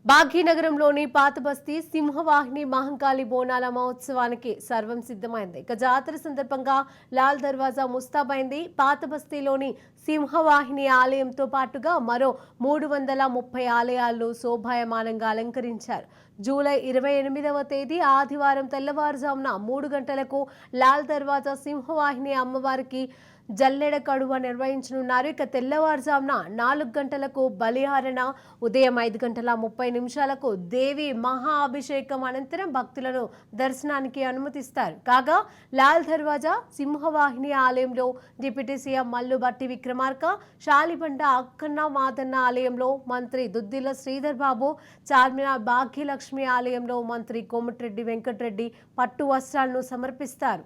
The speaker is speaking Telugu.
భాగ్యనగరంలోని పాతబస్తీ సింహవాహిని మహంకాళి బోనాల మహోత్సవానికి సర్వం సిద్ధమైంది. ఇక జాతర సందర్భంగా లాల్ దర్వాజా ముస్తాబైంది. పాతబస్తీలోని సింహవాహిని ఆలయంతో పాటుగా మరో 330 ఆలయాలను శోభాయమానంగా అలంకరించారు. జూలై 28వ తేదీ ఆదివారం తెల్లవారుజామున 3 గంటలకు లాల్ దర్వాజా సింహవాహిని అమ్మవారికి జల్లెడ కడువ నిర్వహించనున్నారు. ఇక తెల్లవారుజామున 4 గంటలకు బలిహారణ, ఉదయం 5:30 దేవి మహా అభిషేకం అనంతరం భక్తులను దర్శనానికి అనుమతిస్తారు. కాగా లాల్ దర్వాజా సింహవాహిని ఆలయంలో డిప్యూటీ సీఎం మల్లు భట్టి విక్రమార్క, శాలిబండ అక్కన్న మాదన్న ఆలయంలో మంత్రి దుద్దిల శ్రీధర్ బాబు, చార్మినార్ భాగ్యలక్ష్మి ఆలయంలో మంత్రి కోమటిరెడ్డి వెంకటరెడ్డి పట్టు వస్త్రాలను సమర్పిస్తారు.